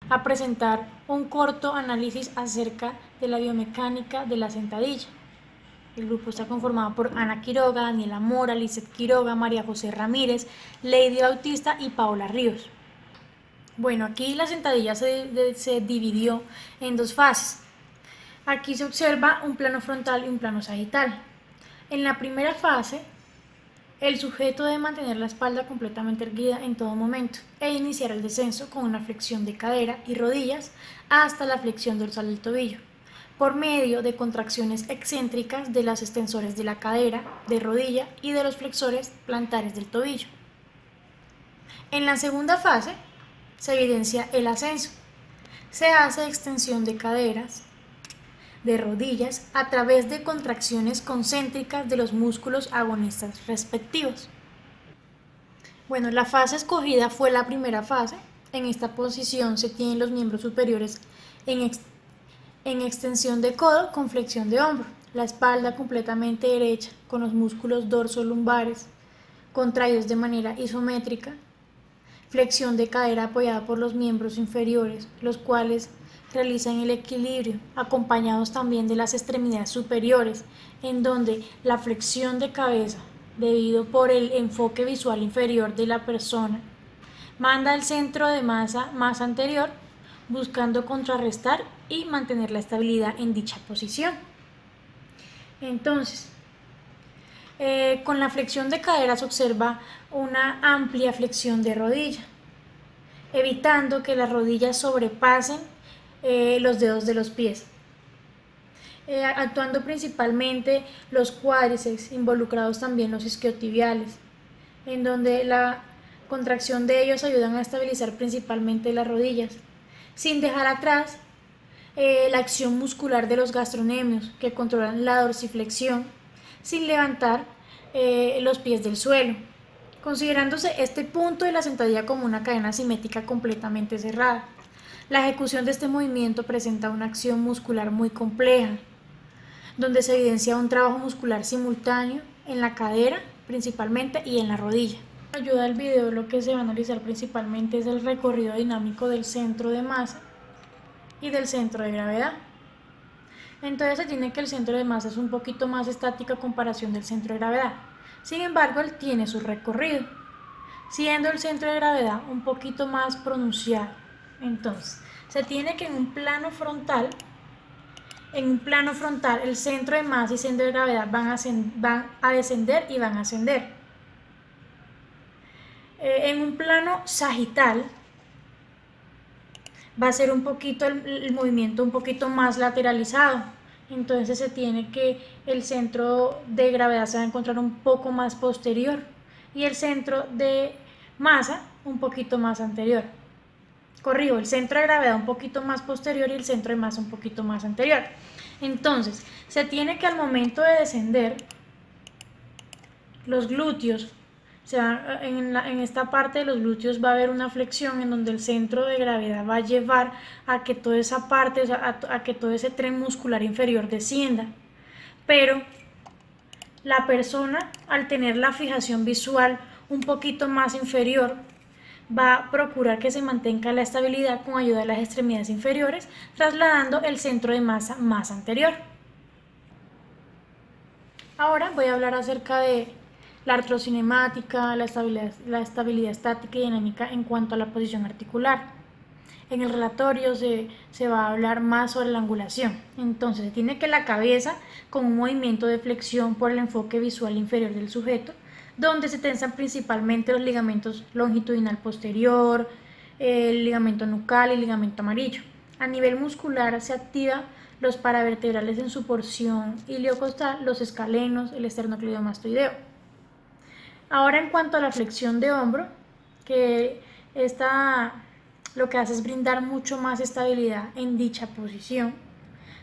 a presentar un corto análisis acerca de la biomecánica de la sentadilla. El grupo está conformado por Ana Quiroga, Daniela Mora, Lizeth Quiroga, María José Ramírez, Lady Bautista y Paola Ríos. Bueno, aquí la sentadilla se dividió en dos fases. Aquí se observa un plano frontal y un plano sagital. En la primera fase, el sujeto debe mantener la espalda completamente erguida en todo momento e iniciar el descenso con una flexión de cadera y rodillas hasta la flexión dorsal del tobillo, por medio de contracciones excéntricas de los extensores de la cadera, de rodilla y de los flexores plantares del tobillo. En la segunda fase se evidencia el ascenso. Se hace extensión de caderas, de rodillas a través de contracciones concéntricas de los músculos agonistas respectivos. Bueno, la fase escogida fue la primera fase. En esta posición se tienen los miembros superiores en extensión de codo con flexión de hombro, la espalda completamente derecha con los músculos dorsolumbares contraídos de manera isométrica, flexión de cadera apoyada por los miembros inferiores, los cuales realizan el equilibrio, acompañados también de las extremidades superiores, en donde la flexión de cabeza, debido por el enfoque visual inferior de la persona, manda al centro de masa más anterior, buscando contrarrestar y mantener la estabilidad en dicha posición. Entonces, con la flexión de cadera se observa una amplia flexión de rodilla, evitando que las rodillas sobrepasen los dedos de los pies, actuando principalmente los cuádriceps, involucrados también los isquiotibiales, en donde la contracción de ellos ayudan a estabilizar principalmente las rodillas, sin dejar atrás la acción muscular de los gastronemios, que controlan la dorsiflexión, sin levantar los pies del suelo, considerándose este punto de la sentadilla como una cadena simétrica completamente cerrada. La ejecución de este movimiento presenta una acción muscular muy compleja, donde se evidencia un trabajo muscular simultáneo en la cadera principalmente y en la rodilla. Con ayuda del video, lo que se va a analizar principalmente es el recorrido dinámico del centro de masa y del centro de gravedad. Entonces se tiene que el centro de masa es un poquito más estático a comparación del centro de gravedad. Sin embargo, él tiene su recorrido, siendo el centro de gravedad un poquito más pronunciado. Entonces, se tiene que en un plano frontal el centro de masa y centro de gravedad van a descender y van a ascender. En un plano sagital va a ser un poquito el movimiento un poquito más lateralizado. Entonces se tiene que el centro de gravedad se va a encontrar un poco más posterior y el centro de masa un poquito más anterior. Corrijo, el centro de gravedad un poquito más posterior y el centro de masa un poquito más anterior. Entonces, se tiene que al momento de descender, los glúteos, en esta parte de los glúteos va a haber una flexión en donde el centro de gravedad va a llevar a que toda esa parte, a que todo ese tren muscular inferior descienda. Pero la persona, al tener la fijación visual un poquito más inferior, va a procurar que se mantenga la estabilidad con ayuda de las extremidades inferiores, trasladando el centro de masa más anterior. Ahora voy a hablar acerca de la artrocinemática, la estabilidad estática y dinámica en cuanto a la posición articular. En el relatorio se va a hablar más sobre la angulación. Entonces, se tiene que la cabeza con un movimiento de flexión por el enfoque visual inferior del sujeto, donde se tensan principalmente los ligamentos longitudinal posterior, el ligamento nucal y el ligamento amarillo. A nivel muscular se activa los paravertebrales en su porción iliocostal, los escalenos, el esternocleidomastoideo. Ahora, en cuanto a la flexión de hombro, que lo que hace es brindar mucho más estabilidad en dicha posición,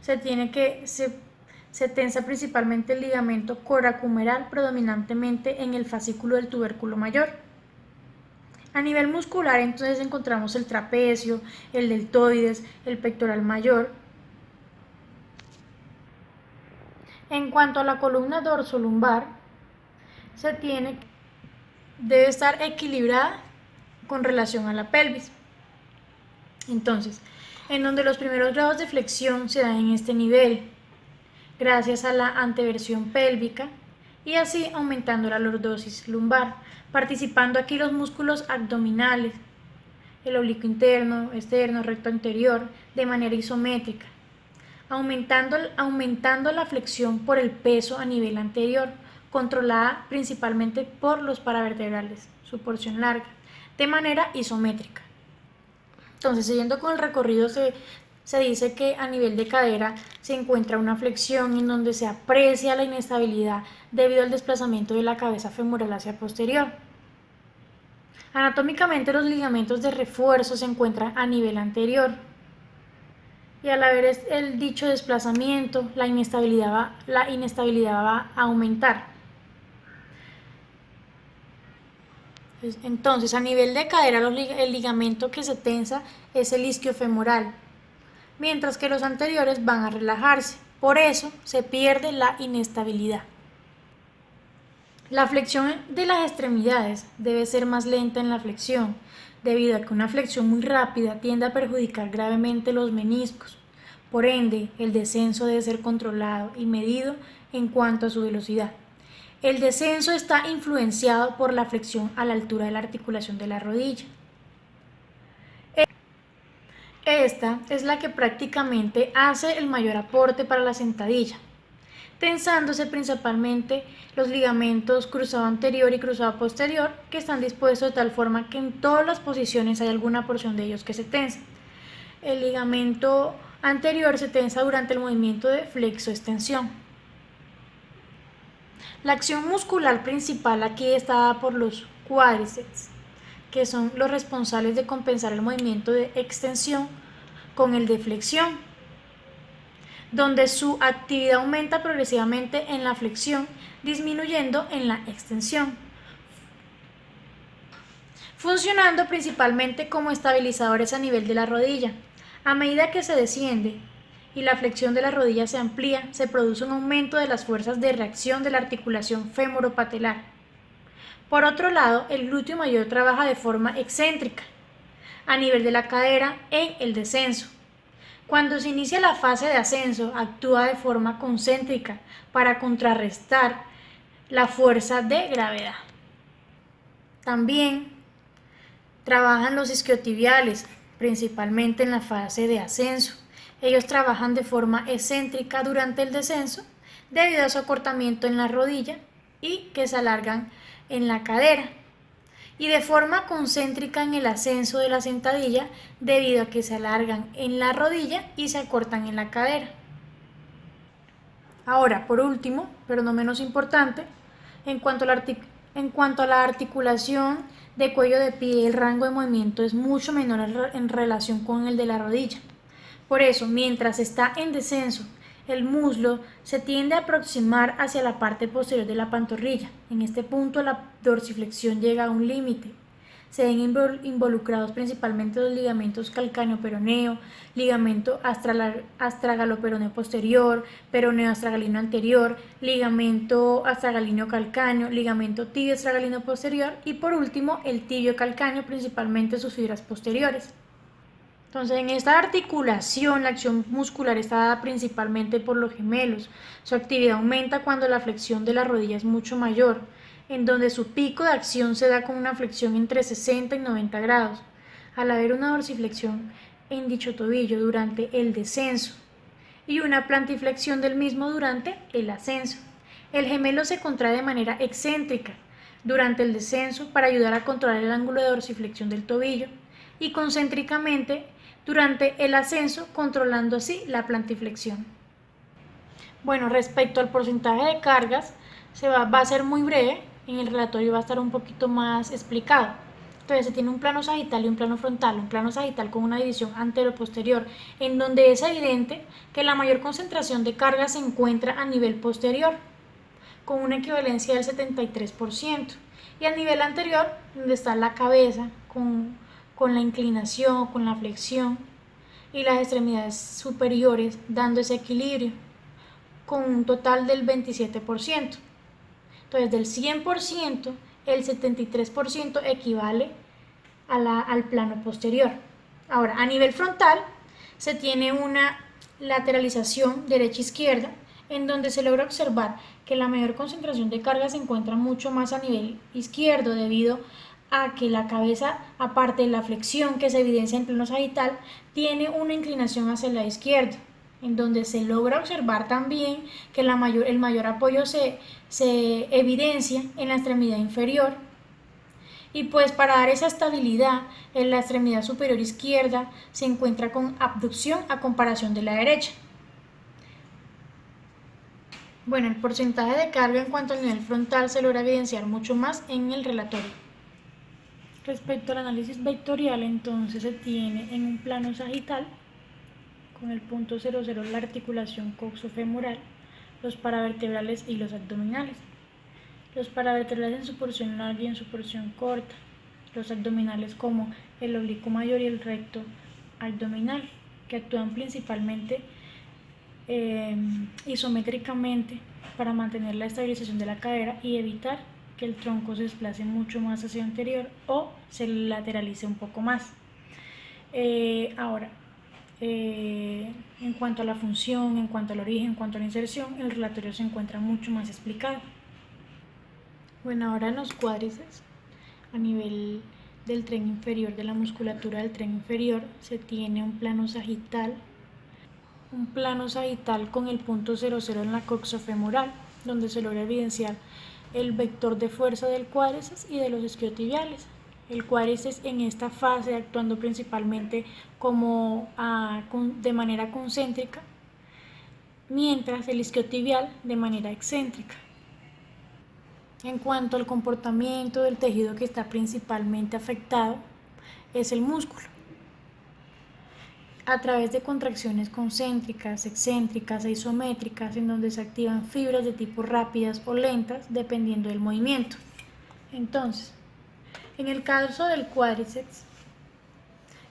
se tensa principalmente el ligamento coracumeral, predominantemente en el fascículo del tubérculo mayor. A nivel muscular, entonces encontramos el trapecio, el deltoides, el pectoral mayor. En cuanto a la columna dorsolumbar, debe estar equilibrada con relación a la pelvis. Entonces, en donde los primeros grados de flexión se dan en este nivel, gracias a la anteversión pélvica, y así aumentando la lordosis lumbar, participando aquí los músculos abdominales, el oblicuo interno, externo, recto anterior, de manera isométrica, aumentando la flexión por el peso a nivel anterior, controlada principalmente por los paravertebrales, su porción larga, de manera isométrica. Entonces, siguiendo con el recorrido, se dice que a nivel de cadera se encuentra una flexión en donde se aprecia la inestabilidad debido al desplazamiento de la cabeza femoral hacia posterior. Anatómicamente, los ligamentos de refuerzo se encuentran a nivel anterior, y al haber el dicho desplazamiento, la inestabilidad va a aumentar. Entonces, a nivel de cadera, el ligamento que se tensa es el isquiofemoral, mientras que los anteriores van a relajarse. Por eso se pierde la inestabilidad. La flexión de las extremidades debe ser más lenta en la flexión, debido a que una flexión muy rápida tiende a perjudicar gravemente los meniscos. Por ende, el descenso debe ser controlado y medido en cuanto a su velocidad. El descenso está influenciado por la flexión a la altura de la articulación de la rodilla. Esta es la que prácticamente hace el mayor aporte para la sentadilla, tensándose principalmente los ligamentos cruzado anterior y cruzado posterior, que están dispuestos de tal forma que en todas las posiciones hay alguna porción de ellos que se tensa. El ligamento anterior se tensa durante el movimiento de flexo-extensión. La acción muscular principal aquí está dada por los cuádriceps, que son los responsables de compensar el movimiento de extensión con el de flexión, donde su actividad aumenta progresivamente en la flexión, disminuyendo en la extensión, funcionando principalmente como estabilizadores a nivel de la rodilla. A medida que se desciende y la flexión de la rodilla se amplía, se produce un aumento de las fuerzas de reacción de la articulación femoropatelar. Por otro lado, el glúteo mayor trabaja de forma excéntrica a nivel de la cadera en el descenso. Cuando se inicia la fase de ascenso, actúa de forma concéntrica para contrarrestar la fuerza de gravedad. También trabajan los isquiotibiales, principalmente en la fase de ascenso. Ellos trabajan de forma excéntrica durante el descenso debido a su acortamiento en la rodilla y que se alargan en la cadera, y de forma concéntrica en el ascenso de la sentadilla debido a que se alargan en la rodilla y se acortan en la cadera. Ahora, por último, pero no menos importante, en cuanto a la articulación de cuello de pie, el rango de movimiento es mucho menor en relación con el de la rodilla. Por eso, mientras está en descenso, el muslo se tiende a aproximar hacia la parte posterior de la pantorrilla. En este punto la dorsiflexión llega a un límite. Se ven involucrados principalmente los ligamentos calcáneo-peroneo, ligamento astragalo-peroneo posterior, peroneo astragalino anterior, ligamento astragalino calcáneo, ligamento tibio astragalino posterior y por último el tibio calcáneo, principalmente sus fibras posteriores. Entonces, en esta articulación, la acción muscular está dada principalmente por los gemelos. Su actividad aumenta cuando la flexión de la rodilla es mucho mayor, en donde su pico de acción se da con una flexión entre 60 y 90 grados, al haber una dorsiflexión en dicho tobillo durante el descenso y una plantiflexión del mismo durante el ascenso. El gemelo se contrae de manera excéntrica durante el descenso para ayudar a controlar el ángulo de dorsiflexión del tobillo y concéntricamente durante el ascenso, controlando así la plantiflexión. Bueno, respecto al porcentaje de cargas, va a ser muy breve, en el relatorio va a estar un poquito más explicado. Entonces se tiene un plano sagital y un plano frontal, un plano sagital con una división antero-posterior, en donde es evidente que la mayor concentración de carga se encuentra a nivel posterior, con una equivalencia del 73%, y a nivel anterior, donde está la cabeza, con la inclinación, con la flexión y las extremidades superiores dando ese equilibrio con un total del 27%. Entonces del 100%, el 73% equivale al plano posterior. Ahora, a nivel frontal, se tiene una lateralización derecha-izquierda, en donde se logra observar que la mayor concentración de carga se encuentra mucho más a nivel izquierdo, debido a que la cabeza, aparte de la flexión que se evidencia en plano sagital, tiene una inclinación hacia el lado izquierdo, en donde se logra observar también que el mayor apoyo se evidencia en la extremidad inferior. Y pues para dar esa estabilidad en la extremidad superior izquierda se encuentra con abducción a comparación de la derecha. Bueno, el porcentaje de carga en cuanto al nivel frontal se logra evidenciar mucho más en el relatorio. Respecto al análisis vectorial, entonces se tiene en un plano sagital, con el punto 00 la articulación coxofemoral, los paravertebrales y los abdominales. Los paravertebrales en su porción larga y en su porción corta. Los abdominales como el oblicuo mayor y el recto abdominal, que actúan principalmente isométricamente para mantener la estabilización de la cadera y evitar que el tronco se desplace mucho más hacia el anterior o se lateralice un poco más. Ahora, en cuanto a la función, en cuanto al origen, en cuanto a la inserción, el relatorio se encuentra mucho más explicado. Bueno, ahora en los cuádriceps, a nivel del tren inferior, de la musculatura del tren inferior, se tiene un plano sagital con el punto 00 en la coxofemoral, donde se logra evidenciar el vector de fuerza del cuádriceps y de los isquiotibiales. El cuádriceps en esta fase actuando principalmente de manera concéntrica, mientras el isquiotibial de manera excéntrica. En cuanto al comportamiento del tejido que está principalmente afectado, es el músculo. A través de contracciones concéntricas, excéntricas e isométricas, en donde se activan fibras de tipo rápidas o lentas, dependiendo del movimiento. Entonces, en el caso del cuádriceps,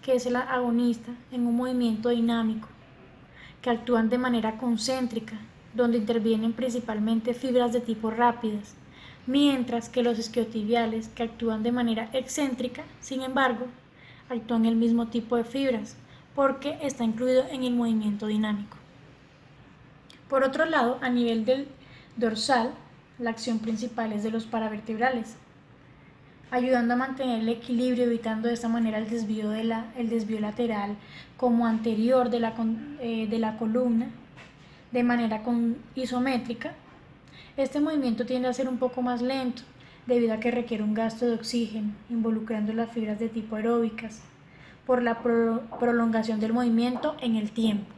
que es el agonista en un movimiento dinámico, que actúan de manera concéntrica, donde intervienen principalmente fibras de tipo rápidas, mientras que los isquiotibiales, que actúan de manera excéntrica, sin embargo, actúan el mismo tipo de fibras, porque está incluido en el movimiento dinámico. Por otro lado, a nivel del dorsal, la acción principal es de los paravertebrales, ayudando a mantener el equilibrio, evitando de esta manera el desvío lateral como anterior de la columna, de manera isométrica. Este movimiento tiende a ser un poco más lento, debido a que requiere un gasto de oxígeno, involucrando las fibras de tipo aeróbicas, por la prolongación del movimiento en el tiempo.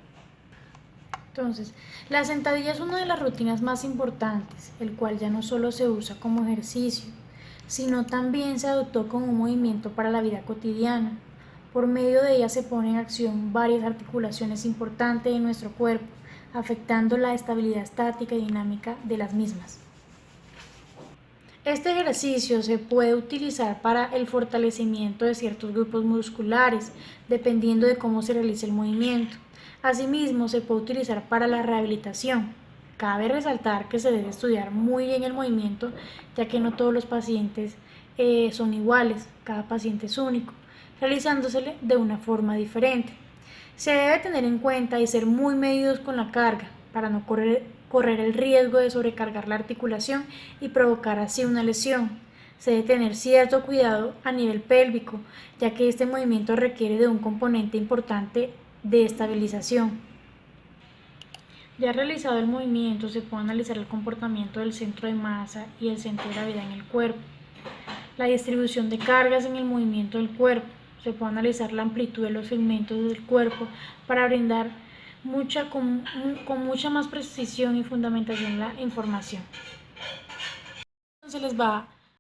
Entonces, la sentadilla es una de las rutinas más importantes, el cual ya no solo se usa como ejercicio, sino también se adoptó como un movimiento para la vida cotidiana. Por medio de ella se ponen en acción varias articulaciones importantes de nuestro cuerpo, afectando la estabilidad estática y dinámica de las mismas. Este ejercicio se puede utilizar para el fortalecimiento de ciertos grupos musculares, dependiendo de cómo se realice el movimiento. Asimismo, se puede utilizar para la rehabilitación. Cabe resaltar que se debe estudiar muy bien el movimiento, ya que no todos los pacientes son iguales, cada paciente es único, realizándosele de una forma diferente. Se debe tener en cuenta y ser muy medidos con la carga, para no correr el riesgo de sobrecargar la articulación y provocar así una lesión. Se debe tener cierto cuidado a nivel pélvico, ya que este movimiento requiere de un componente importante de estabilización. Ya realizado el movimiento, se puede analizar el comportamiento del centro de masa y el centro de gravedad en el cuerpo, la distribución de cargas en el movimiento del cuerpo. Se puede analizar la amplitud de los segmentos del cuerpo para brindar con mucha más precisión y fundamentación la información. Se les va